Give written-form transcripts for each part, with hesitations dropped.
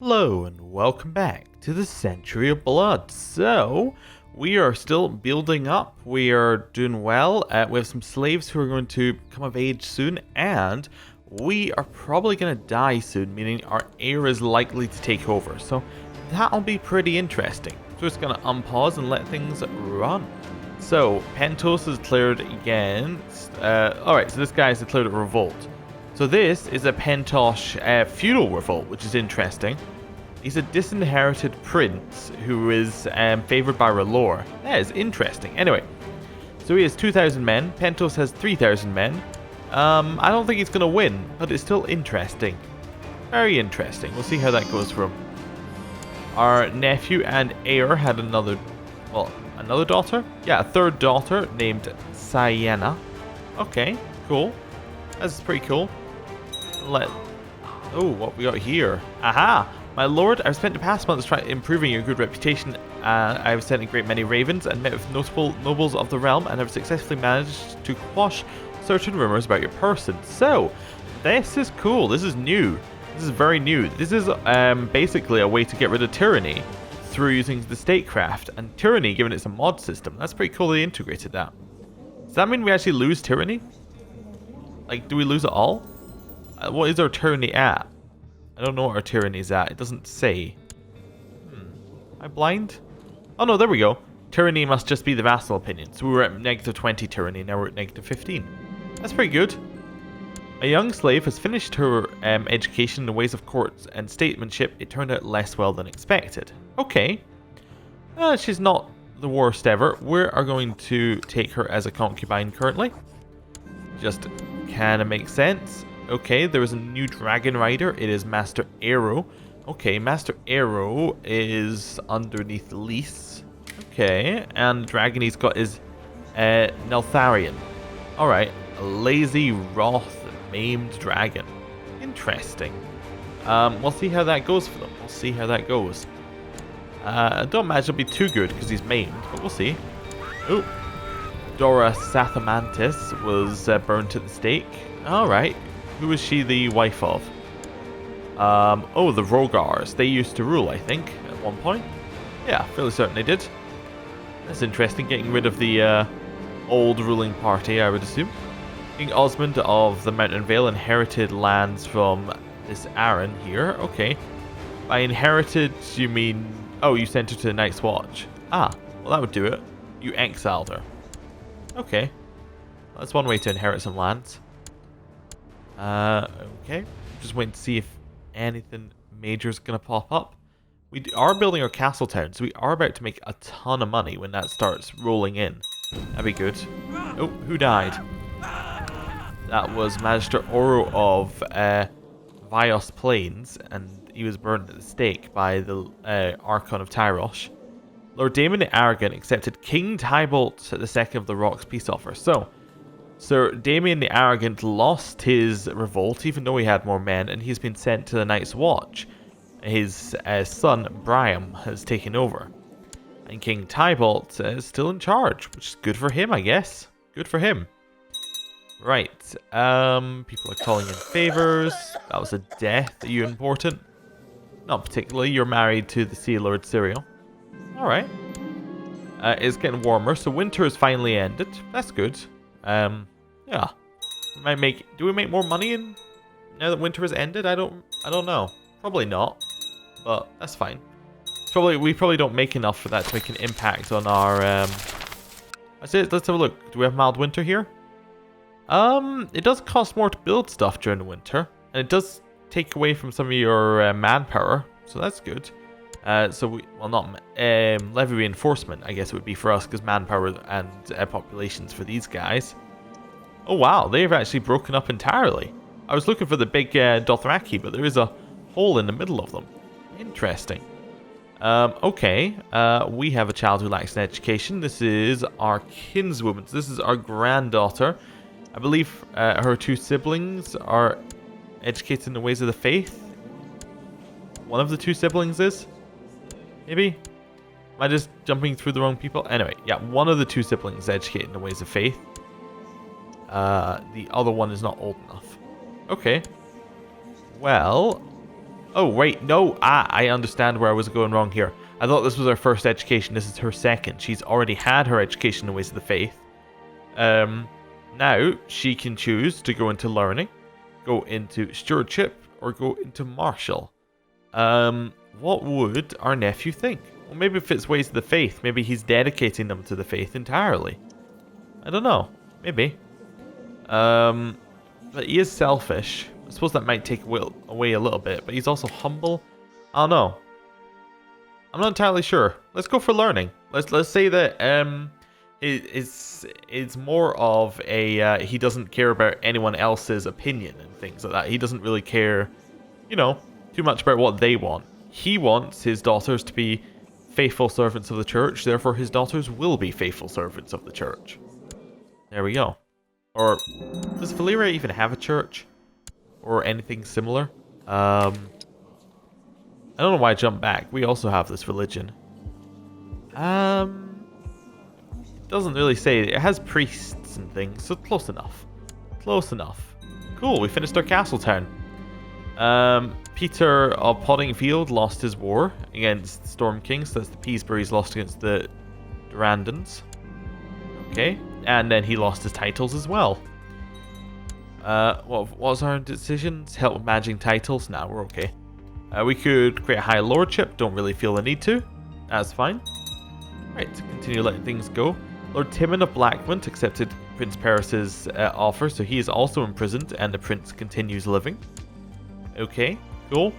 Hello and welcome back to the Century of Blood. So, we are still building up, we are doing well, we have some slaves who are going to come of age soon, and we are probably going to die soon, meaning our heir is likely to take over. So, that'll be pretty interesting. So, just going to unpause and let things run. So, Pentos has declared against, alright, so this guy has declared a revolt. So this is a Pentosh feudal revolt, which is interesting. He's a disinherited prince who is favoured by R'hllor. That is interesting. Anyway, so he has 2,000 men. Pentos has 3,000 men. I don't think he's going to win, but it's still interesting. Very interesting. We'll see how that goes for him. Our nephew and heir had another daughter? Yeah, a third daughter named Sienna. Okay, cool. That's pretty cool. What we got here? Aha! My lord, I've spent the past months trying improving your good reputation. I've sent a great many ravens and met with notable nobles of the realm, and have successfully managed to quash certain rumors about your person. So, this is cool. This is new. This is very new. This is basically a way to get rid of tyranny through using the statecraft, and tyranny, given it's a mod system. That's pretty cool they integrated that. Does that mean we actually lose tyranny? Like, do we lose it all? What is our tyranny at? I don't know what our tyranny is at. It doesn't say. Am I blind? Oh no, there we go. Tyranny must just be the vassal opinion. So we were at -20 tyranny, now we're at -15. That's pretty good. A young slave has finished her education in the ways of courts and statesmanship. It turned out less well than expected. Okay. She's not the worst ever. We are going to take her as a concubine currently. Just kind of makes sense. Okay, there is a new dragon rider. It is Master Arrow. Okay, Master Arrow is underneath Lys. Okay, and the dragon he's got is Neltharion. Alright, a lazy, wroth, maimed dragon. Interesting. We'll see how that goes for them. We'll see how that goes. I don't imagine it'll be too good because he's maimed, but we'll see. Oh, Dora Sathamantis was burnt at the stake. Alright. Who was she the wife of? Oh, the Rogars. They used to rule, I think, at one point. Yeah, fairly certain they did. That's interesting, getting rid of the old ruling party, I would assume. King Osmond of the Mountain Vale inherited lands from this Aaron here. Okay. By inherited, you mean... Oh, you sent her to the Night's Watch. Ah, well that would do it. You exiled her. Okay. That's one way to inherit some lands. Okay. Just waiting to see if anything major is going to pop up. We are building our castle town, so we are about to make a ton of money when that starts rolling in. That'd be good. Oh, who died? That was Magister Oro of Vios Plains, and he was burned at the stake by the Archon of Tyrosh. Lord Damon the Arrogant accepted King Tybalt II of the Rock's peace offer. So, Sir Damien the Arrogant lost his revolt, even though he had more men, and he's been sent to the Night's Watch. His son, Briam, has taken over. And King Tybalt is still in charge, which is good for him, I guess. Good for him. Right. People are calling in favors. That was a death. Are you important? Not particularly. You're married to the Sea Lord Cyril. Alright. It's getting warmer, so winter has finally ended. That's good. Yeah. Do we make more money now that winter has ended? I don't know. Probably not. But that's fine. We probably don't make enough for that to make an impact on our let's have a look. Do we have mild winter here? It does cost more to build stuff during the winter, and it does take away from some of your manpower, so that's good. Levy reinforcement, I guess it would be for us, because manpower and populations for these guys. Oh wow, they've actually broken up entirely. I was looking for the big Dothraki, but there is a hole in the middle of them. Interesting. Okay, we have a child who lacks an education. This is our kinswoman. This is our granddaughter. I believe her two siblings are educated in the ways of the faith. One of the two siblings is? Maybe? Am I just jumping through the wrong people? Anyway, yeah, one of the two siblings is educated in the ways of faith. The other one is not old enough. Okay. Well, Oh, wait, no. I understand where I was going wrong here. I thought this was her first education. This is her second. She's already had her education in the ways of the faith. Now, she can choose to go into learning, go into stewardship, or go into martial. What would our nephew think? Well, maybe if it's ways of the faith, maybe he's dedicating them to the faith entirely. I don't know. Maybe. But he is selfish. I suppose that might take away a little bit, but he's also humble. I don't know. I'm not entirely sure. Let's go for learning. Let's say that it's more of a he doesn't care about anyone else's opinion and things like that. He doesn't really care, you know, too much about what they want. He wants his daughters to be faithful servants of the church, therefore his daughters will be faithful servants of the church. There we go. Or does Valyria even have a church? Or anything similar? I don't know why I jumped back. We also have this religion. It doesn't really say. It has priests and things, so close enough. Close enough. Cool, we finished our castle town. Peter of Poddingfield lost his war against the Storm Kings. So that's the Peasburys lost against the Durandons. Okay, and then he lost his titles as well. What was our decisions? Help with managing titles? Nah, we're okay. We could create a high lordship. Don't really feel the need to. That's fine. Right, to continue letting things go. Lord Timon of Blackmont accepted Prince Paris's offer, so he is also imprisoned, and the prince continues living. Okay, cool.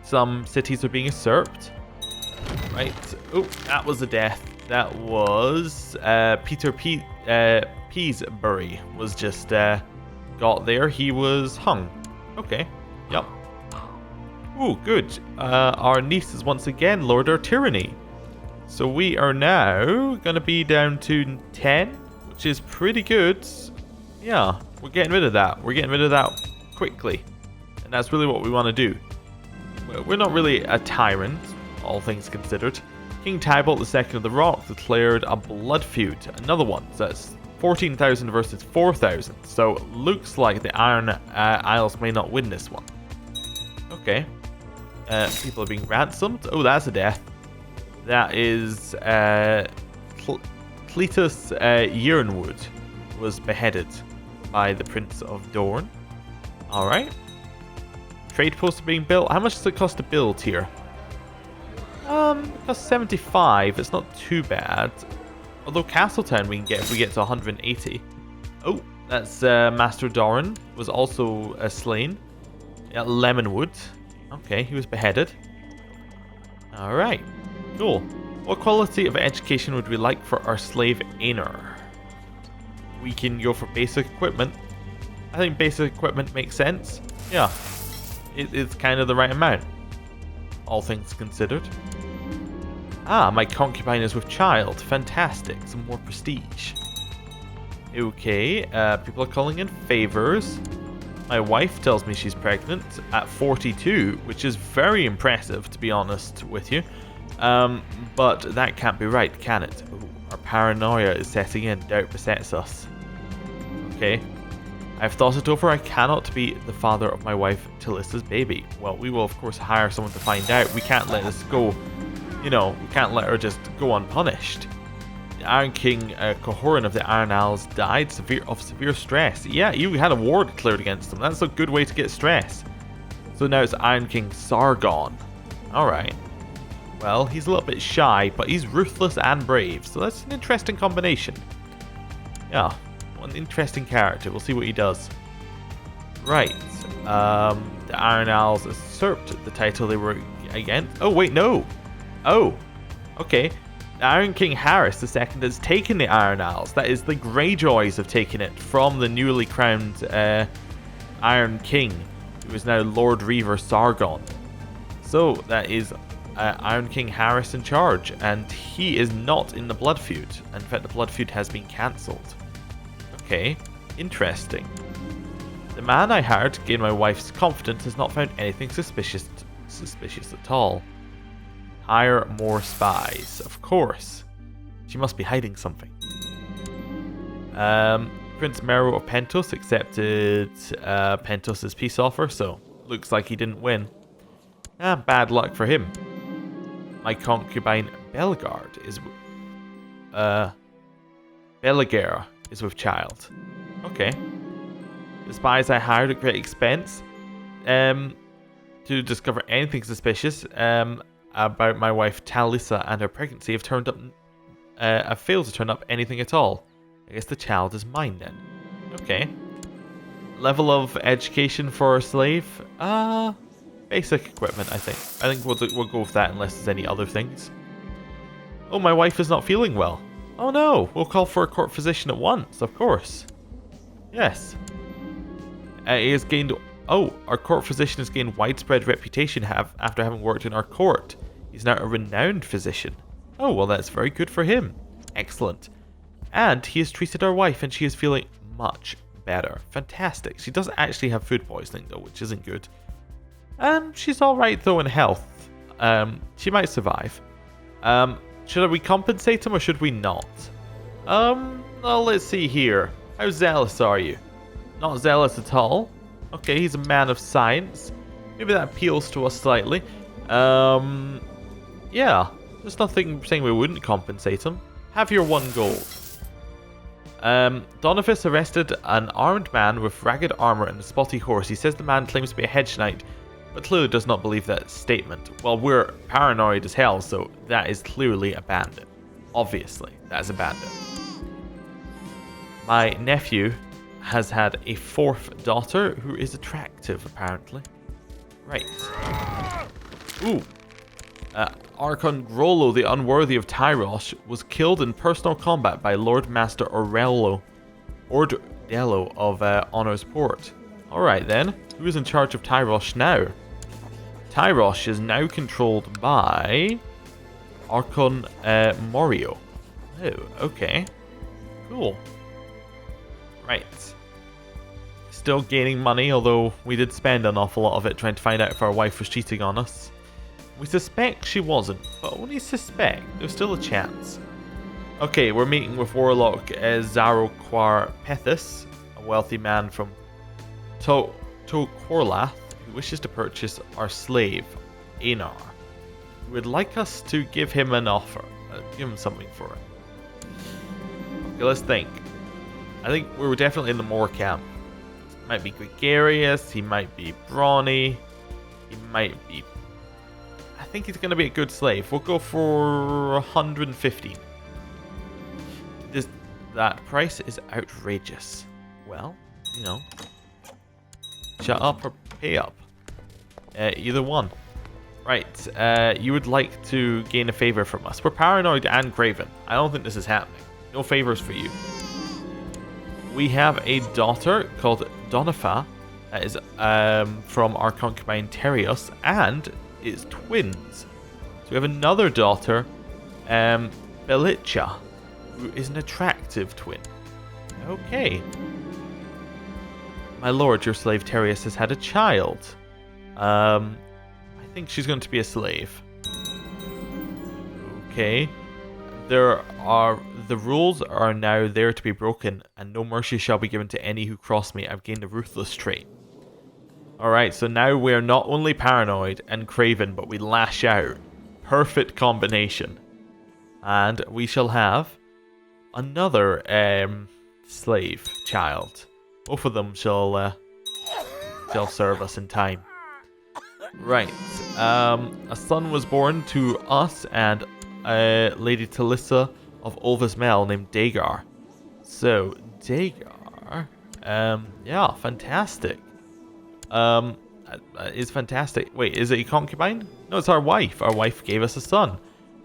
Some cities are being usurped. Right. Oh, that was a death. That was Peter Peasbury was just got there. He was hung. Okay. Yep. Ooh, good. Our niece is once again Lord of Tyranny. So we are now going to be down to 10, which is pretty good. Yeah, we're getting rid of that. We're getting rid of that quickly. And that's really what we want to do. We're not really a tyrant, all things considered. King Tybalt II of the Rock declared a blood feud. Another one. So that's 14,000 versus 4,000. So looks like the Iron Isles may not win this one. Okay. People are being ransomed. Oh, that's a death. That is Cletus Yernwood was beheaded by the Prince of Dorne. Alright. Trade posts are being built. How much does it cost to build here? It costs 75. It's not too bad. Although Castletown we can get if we get to 180. Oh, that's Master Doran was also slain. Yeah, Lemonwood. Okay, he was beheaded. Alright. Cool. What quality of education would we like for our slave Aenor? We can go for basic equipment. I think basic equipment makes sense. Yeah. It's kind of the right amount. All things considered. Ah, my concubine is with child. Fantastic. Some more prestige. Okay. People are calling in favors. My wife tells me she's pregnant at 42, which is very impressive, to be honest with you. But that can't be right, can it? Ooh, our paranoia is setting in. Doubt besets us. Okay. I've thought it over. I cannot be the father of my wife Talissa's baby. Well, we will of course hire someone to find out. We can't let this go. You know, we can't let her just go unpunished. The Iron King Cohoran of the Iron Isles died of severe stress. Yeah, you had a war declared against him. That's a good way to get stress. So now it's Iron King Sargon. Alright. Well, he's a little bit shy, but he's ruthless and brave. So that's an interesting combination. Yeah, one interesting character. We'll see what he does. Right. The Iron Isles usurped the title they were against. Oh, wait, no. Oh, okay. The Iron King Harris II has taken the Iron Isles. That is the Greyjoys have taken it from the newly crowned Iron King, who is now Lord Reaver Sargon. So that is Iron King Harris in charge, and he is not in the blood feud. In fact, the blood feud has been cancelled. Okay, interesting. The man I hired to gain my wife's confidence has not found anything suspicious at all. Hire more spies, of course. She must be hiding something. Prince Mero of Pentos accepted Pentos' peace offer, so looks like he didn't win. Bad luck for him. My concubine Bellegarde is... Bellegarde is with child. Okay. The spies I hired at great expense to discover anything suspicious about my wife Talissa and her pregnancy have failed to turn up anything at all. I guess the child is mine then. Okay. Level of education for a slave? Basic equipment, I think. I think we'll go with that unless there's any other things. Oh, my wife is not feeling well. Oh no, we'll call for a court physician at once, of course. Yes. He has gained... Oh, our court physician has gained widespread reputation after having worked in our court. He's now a renowned physician. Oh, well that's very good for him. Excellent. And he has treated our wife and she is feeling much better. Fantastic. She doesn't actually have food poisoning though, which isn't good. She's alright though in health. She might survive. Should we compensate him or should we not? Well, let's see here. How zealous are you? Not zealous at all. Okay, he's a man of science. Maybe that appeals to us slightly. Yeah. There's nothing saying we wouldn't compensate him. Have your 1 gold. Donovis arrested an armed man with ragged armor and a spotty horse. He says the man claims to be a hedge knight, but clearly does not believe that statement. Well, we're paranoid as hell, so that is clearly a bandit. Obviously, that is a bandit. My nephew has had a 4th daughter who is attractive, apparently. Right. Ooh. Archon Grollo, the unworthy of Tyrosh, was killed in personal combat by Lord Master Ordello of Honor's Port. Alright then, who is in charge of Tyrosh now? Tyrosh is now controlled by Archon Morio. Oh, okay. Cool. Right. Still gaining money, although we did spend an awful lot of it trying to find out if our wife was cheating on us. We suspect she wasn't, but only suspect. There's still a chance. Okay, we're meeting with Warlock Zaroquar Pethis, a wealthy man from Korlath, who wishes to purchase our slave, Einar. He would like us to give him an offer. Give him something for it. Okay, let's think. I think we're definitely in the Moor camp. He might be gregarious, he might be brawny, he might be... I think he's going to be a good slave. We'll go for 115. That price is outrageous. Well, you know. Shut up or pay up. Either one. Right, you would like to gain a favor from us. We're paranoid and craven. I don't think this is happening. No favors for you. We have a daughter called Donifa. That is from our concubine Terios, and it's twins. So we have another daughter, Belicha, who is an attractive twin. Okay. My lord, your slave Terios has had a child. I think she's going to be a slave. Okay. The rules are now there to be broken, and no mercy shall be given to any who cross me. I've gained a ruthless trait. Alright, so now we're not only paranoid and craven, but we lash out. Perfect combination. And we shall have another slave child. Both of them shall serve us in time. Right. A son was born to us and Lady Talissa of Ulvis Mel named Dagar. So, Dagar... yeah, fantastic. Is fantastic. Wait, is it a concubine? No, it's our wife. Our wife gave us a son.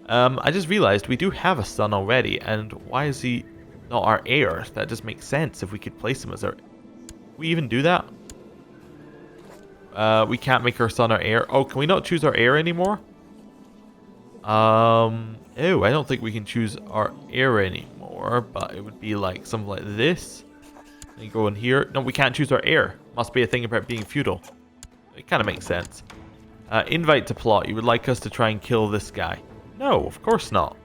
I just realized we do have a son already, and why is he not our heir? That just makes sense if we could place him as our... We even do that? We can't make our son our heir. Oh, can we not choose our heir anymore? Oh, I don't think we can choose our heir anymore, but it would be like something like this. And go in here. No, we can't choose our heir. Must be a thing about being feudal. It kind of makes sense. Invite to plot. You would like us to try and kill this guy. No, of course not.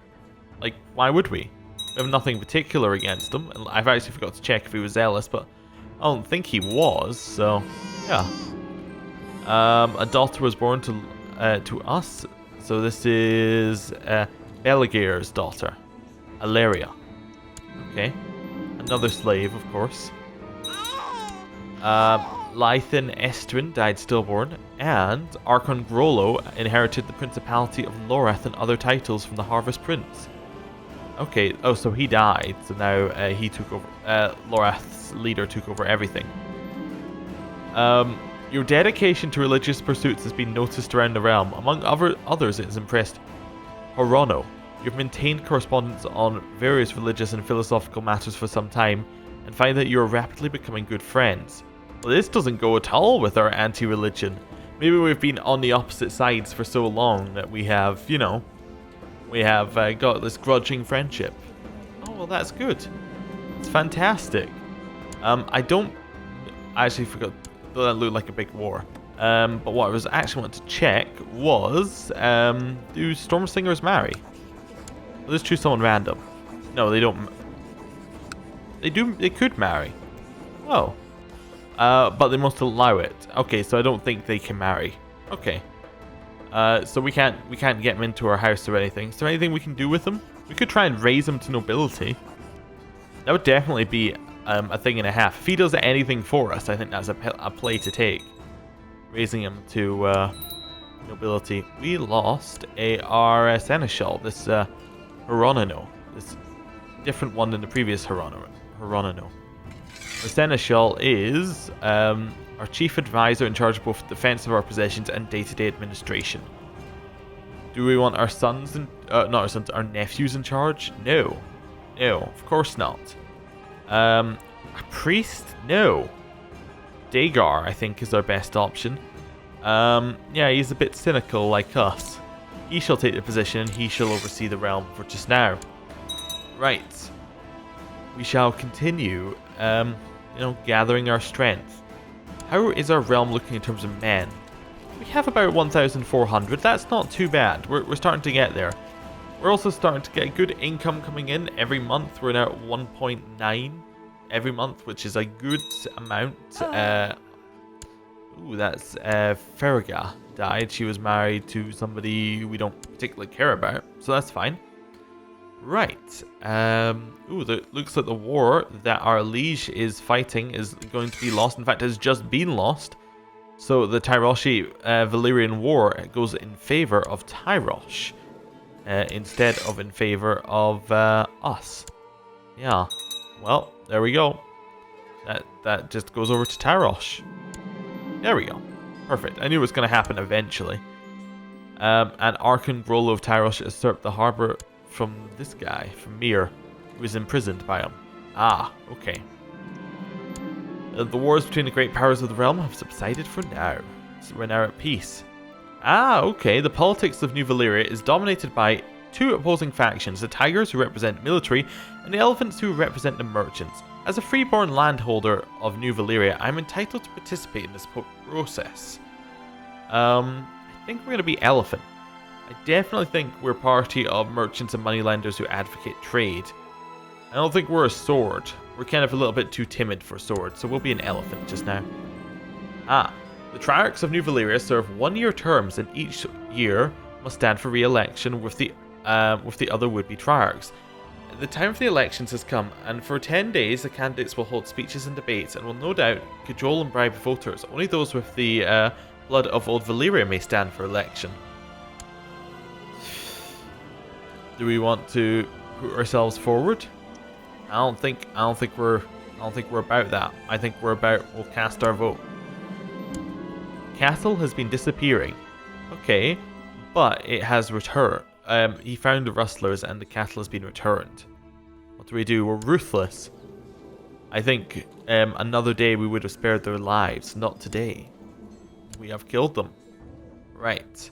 Like, why would we? We have nothing particular against him. I've actually forgot to check if he was zealous, but I don't think he was, so yeah. A daughter was born to to us. So this is Beligeir's daughter, Valeria. Okay. Another slave, of course. Lythan Estrin died stillborn, and Archon Grollo inherited the Principality of Loreth and other titles from the Harvest Prince. Okay, oh, so he died, so now he took over, Loreth's leader took over everything. Your dedication to religious pursuits has been noticed around the realm. Among others, it has impressed Horono. You've maintained correspondence on various religious and philosophical matters for some time, and find that you are rapidly becoming good friends. Well, this doesn't go at all with our anti-religion. Maybe we've been on the opposite sides for so long that we have, you know, we have got this grudging friendship. Oh, well, that's good. It's fantastic. I actually forgot. That looked like a big war. But what I was actually wanting to check was, do Stormsingers marry? Well, let's choose someone random. No, they don't. They could marry. Oh. But they must allow it. Okay, so I don't think they can marry. Okay. So we can't get them into our house or anything. Is there anything we can do with them? We could try and raise them to nobility. That would definitely be a thing and a half. If he does anything for us, I think that's a play to take. Raising him to nobility. We lost our seneschal, this Horono. This different one than the previous Horono. The seneschal is our chief advisor in charge of both defense of our possessions and day-to-day administration. Do we want our sons and not our sons, our nephews in charge? No, of course not. A priest? No. Dagar, I think, is our best option. Yeah, he's a bit cynical like us. He shall take the position and he shall oversee the realm for just now. Right. We shall continue, gathering our strength. How is our realm looking in terms of men? We have about 1,400. That's not too bad. We're starting to get there. We're also starting to get good income coming in every month. We're now at 1.9 every month, which is a good amount. That's Ferga died. She was married to somebody we don't particularly care about, so that's fine. Right. Looks like the war that our liege is fighting is going to be lost. In fact, it has just been lost. So the Tyroshi Valyrian War goes in favor of Tyrosh instead of in favor of us. Yeah. Well, there we go. That just goes over to Tyrosh. There we go. Perfect. I knew it was going to happen eventually. And Archon Grollo of Tyrosh usurped the harbour from this guy, from Mir, who was imprisoned by him. Ah, okay. The wars between the great powers of the realm have subsided for now. So we're now at peace. Ah, okay. The politics of New Valyria is dominated by two opposing factions, the Tigers, who represent military, and the Elephants, who represent the merchants. As a freeborn landholder of New Valyria, I'm entitled to participate in this process. I think we're going to be Elephant. I definitely think we're a party of merchants and moneylenders who advocate trade. I don't think we're a sword. We're kind of a little bit too timid for a sword, so we'll be an elephant just now. Ah, the Triarchs of New Valyria serve 1-year terms, and each year must stand for re-election with the other would-be Triarchs. The time for the elections has come, and for 10 days the candidates will hold speeches and debates, and will no doubt cajole and bribe voters. Only those with the blood of Old Valyria may stand for election. Do we want to put ourselves forward? I don't think we're about that. I think we're about we'll cast our vote. Cattle has been disappearing. Okay, but it has returned. He found the rustlers and the cattle has been returned. What do we do? We're ruthless. I think another day we would have spared their lives. Not today. We have killed them. Right.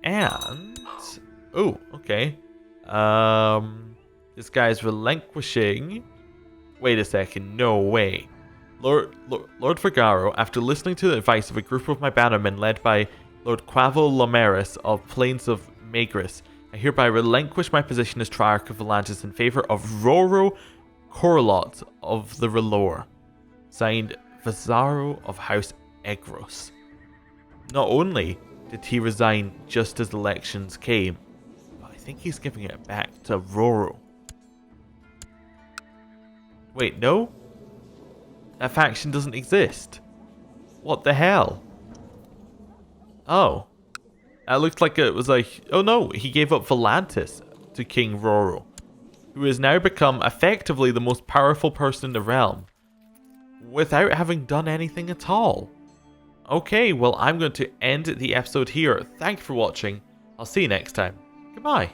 And oh, okay. This guy's relinquishing. Wait a second. No way. Lord Vergaro, after listening to the advice of a group of my bannermen led by Lord Quavo Lomeris of Plains of Magris, I hereby relinquish my position as Triarch of Volantis in favor of Roro Corlot of the Relore. Signed, Vassaro of House Egros. Not only did he resign just as elections came? But I think he's giving it back to Roro. Wait, no? That faction doesn't exist. What the hell? Oh. That looked like it was like... Oh no, he gave up Volantis to King Roro, who has now become effectively the most powerful person in the realm, without having done anything at all. Okay, well I'm going to end the episode here. Thank you for watching. I'll see you next time. Goodbye.